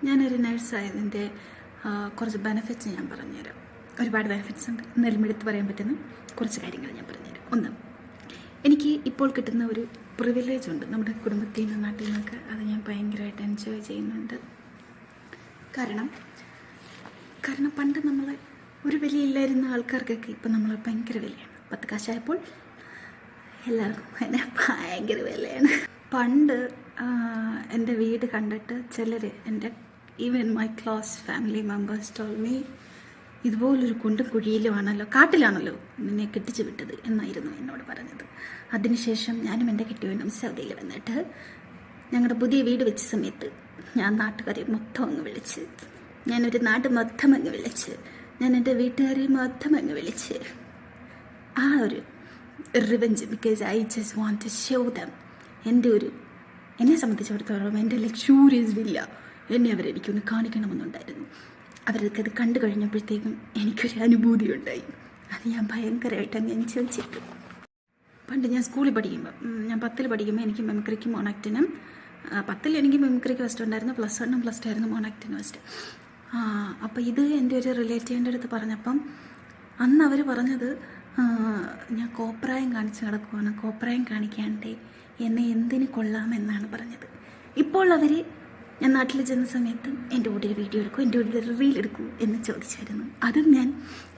ഞാനൊരു നഴ്സായതിൻ്റെ കുറച്ച് ബെനിഫിറ്റ്സ് ഞാൻ പറഞ്ഞുതരാം. ഒരുപാട് ബെനിഫിറ്റ്സ് ഉണ്ട്. എന്നാലും എടുത്ത് പറയാൻ പറ്റുന്ന കുറച്ച് കാര്യങ്ങൾ ഞാൻ പറഞ്ഞുതരാം. ഒന്ന്, എനിക്ക് ഇപ്പോൾ കിട്ടുന്ന ഒരു പ്രിവിലേജ് ഉണ്ട് നമ്മുടെ കുടുംബത്തിൽ നിന്ന്, നാട്ടിൽ നിന്നൊക്കെ. അത് ഞാൻ ഭയങ്കരമായിട്ട് എൻജോയ് ചെയ്യുന്നുണ്ട്. കാരണം പണ്ട് നമ്മൾ ഒരു വിലയില്ലായിരുന്ന ആൾക്കാർക്കൊക്കെ ഇപ്പം നമ്മൾ ഭയങ്കര വിലയാണ്. 10 കാശായപ്പോൾ എല്ലാവർക്കും എന്നെ ഭയങ്കര വിലയാണ്. പണ്ട് എൻ്റെ വീട് കണ്ടിട്ട് ചിലർ, എൻ്റെ even my close family members told me, ഇതുപോലൊരു കുണ്ടും കുഴിയിലുമാണല്ലോ, കാട്ടിലാണല്ലോ നിന്നെ കെട്ടിച്ചു വിട്ടത് എന്നായിരുന്നു എന്നോട് പറഞ്ഞത്. അതിനുശേഷം ഞാനും എൻ്റെ കെട്ടിയവനും സൗദിയിൽ വന്നിട്ട് ഞങ്ങളുടെ പുതിയ വീട് വെച്ച സമയത്ത് ഞാൻ നാട്ടുകാരെ മൊത്തം അങ്ങ് വിളിച്ച്, ഞാനൊരു നാട് മൊത്തം അങ്ങ് വിളിച്ച്, ഞാൻ എൻ്റെ വീട്ടുകാരെ മൊത്തം അങ്ങ് വിളിച്ച്, ആ ഒരു revenge, because I just want to show them എന്നെ സംബന്ധിച്ചിടത്തോളം എൻ്റെ ലക്ഷൂറിയസ് വില്ല എന്നെ അവരെനിക്കൊന്ന് കാണിക്കണമെന്നുണ്ടായിരുന്നു. അവരൊക്കെ അത് കണ്ടു കഴിഞ്ഞപ്പോഴത്തേക്കും എനിക്കൊരു അനുഭൂതി ഉണ്ടായി. അത് ഞാൻ ഭയങ്കരമായിട്ട് അങ്ങ് എൻജോയ് ചെയ്തു. പണ്ട് ഞാൻ സ്കൂളിൽ പഠിക്കുമ്പോൾ, ഞാൻ 10ൽ പഠിക്കുമ്പോൾ എനിക്ക് മെമിക്രിക്കും മോണാക്ടിനും, 10ൽ എനിക്ക് മെമിക്രിക്ക് ഫസ്റ്റ് ഉണ്ടായിരുന്നു, +1 +2 ആയിരുന്നു മോണാക്ടിന് ഫസ്റ്റ്. അപ്പോൾ ഇത് എൻ്റെ ഒരു റിലേറ്റീവിൻ്റെ അടുത്ത് പറഞ്ഞപ്പം അന്ന് അവർ പറഞ്ഞത്, ഞാൻ കോപ്രായം കാണിച്ച് കിടക്കുവാണ്, കോപ്രായം കാണിക്കാണ്ടേ എന്നെ എന്തിന് കൊള്ളാമെന്നാണ് പറഞ്ഞത്. ഇപ്പോൾ അവർ, ഞാൻ നാട്ടിൽ ചെന്ന സമയത്തും എൻ്റെ കൂടെ ഒരു വീഡിയോ എടുക്കൂ, എൻ്റെ കൂടെ ഒരു റീൽ എടുക്കൂ എന്ന് ചോദിച്ചായിരുന്നു. അതും ഞാൻ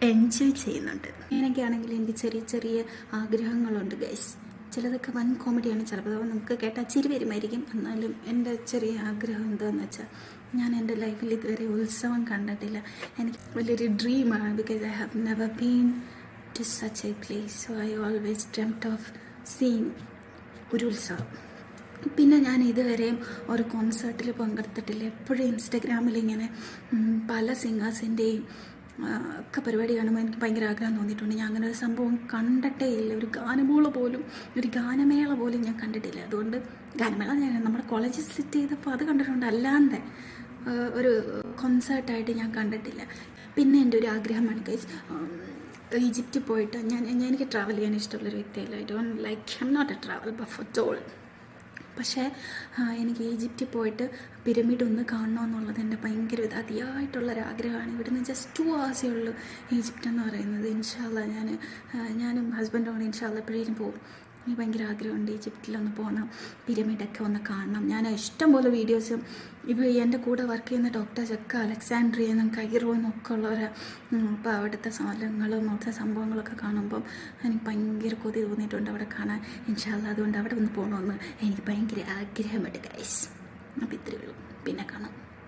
എൻജോയ് ചെയ്യുന്നുണ്ട്. ഞാനൊക്കെയാണെങ്കിൽ എനിക്ക് ചെറിയ ചെറിയ ആഗ്രഹങ്ങളുണ്ട് ഗൈസ്. ചിലതൊക്കെ വൻ കോമഡിയാണ്, ചിലപ്പോൾ നമുക്ക് കേട്ടാൽ ചിരി വരുമായിരിക്കും. എന്നാലും എൻ്റെ ചെറിയ ആഗ്രഹം എന്താണെന്ന് വെച്ചാൽ, ഞാൻ എൻ്റെ ലൈഫിൽ ഇതുവരെ ഉത്സവം കണ്ടിട്ടില്ല. എനിക്ക് വലിയൊരു ഡ്രീമാണ്, because I have never been to such a place. So I always dreamed of seeing ഒരു ഉത്സവം. പിന്നെ ഞാൻ ഇതുവരെയും ഒരു കോൺസേർട്ടിൽ പങ്കെടുത്തിട്ടില്ല. എപ്പോഴും ഇൻസ്റ്റഗ്രാമിൽ ഇങ്ങനെ പല സിംഗേഴ്സിൻ്റെയും ഒക്കെ പരിപാടി കാണുമ്പോൾ എനിക്ക് ഭയങ്കര ആഗ്രഹം തോന്നിയിട്ടുണ്ട്. ഞാൻ അങ്ങനെ ഒരു സംഭവം കണ്ടിട്ടേ ഇല്ല. ഒരു ഗാനമേള പോലും ഞാൻ കണ്ടിട്ടില്ല. അതുകൊണ്ട് ഗാനമേള ഞാൻ നമ്മുടെ കോളേജിൽ സെറ്റ് ചെയ്തപ്പോൾ അത് കണ്ടിട്ടുണ്ട്, അല്ലാണ്ട് ഒരു കോൺസേർട്ടായിട്ട് ഞാൻ കണ്ടിട്ടില്ല. പിന്നെ എൻ്റെ ഒരു ആഗ്രഹമാണ് ഗൈസ്, ഈജിപ്തിൽ പോയിട്ട് എനിക്ക് ട്രാവൽ ചെയ്യാൻ ഇഷ്ടമുള്ളൊരു വ്യക്തിയല്ല. I don't like, I'm not a travel buffer. പക്ഷേ എനിക്ക് ഈജിപ്തിൽ പോയിട്ട് പിരമിഡ് ഒന്ന് കാണണമെന്നുള്ളത് എൻ്റെ ഭയങ്കര അതിയായിട്ടുള്ളൊരാഗ്രഹമാണ്. ഇവിടുന്ന് ജസ്റ്റ് 2 hours ഉള്ളൂ ഈജിപ്റ്റ് എന്ന് പറയുന്നത്. ഇൻഷാ അല്ലാഹ് ഞാനും ഹസ്ബൻഡും കൂടി ഇൻഷാ അല്ലാഹ് എപ്പോഴേലും പോകും. എനിക്ക് ഭയങ്കര ആഗ്രഹമുണ്ട് ഈജിപ്തിലൊന്ന് പോകണം, പിരമിഡൊക്കെ ഒന്ന് കാണണം. ഞാൻ ഇഷ്ടംപോലെ വീഡിയോസും എൻ്റെ കൂടെ വർക്ക് ചെയ്യുന്ന ഡോക്ടേഴ്സൊക്കെ അലക്സാൻഡ്രിയയിൽ നിന്നും കൈറോയിൽ നിന്നൊക്കെ ഉള്ളവരെ, അപ്പോൾ അവിടുത്തെ സ്ഥലങ്ങളും അവിടുത്തെ സംഭവങ്ങളൊക്കെ കാണുമ്പം എനിക്ക് ഭയങ്കര കൊതി തോന്നിയിട്ടുണ്ട് അവിടെ കാണാൻ. ഇൻഷാ അല്ലാഹ് അതുകൊണ്ട് അവിടെ ഒന്ന് പോകണമെന്ന് എനിക്ക് ഭയങ്കര ആഗ്രഹമുണ്ട് ഗൈസ്. അപ്പോൾ ഇത്രയേ ഉള്ളൂ, പിന്നെ കാണാം.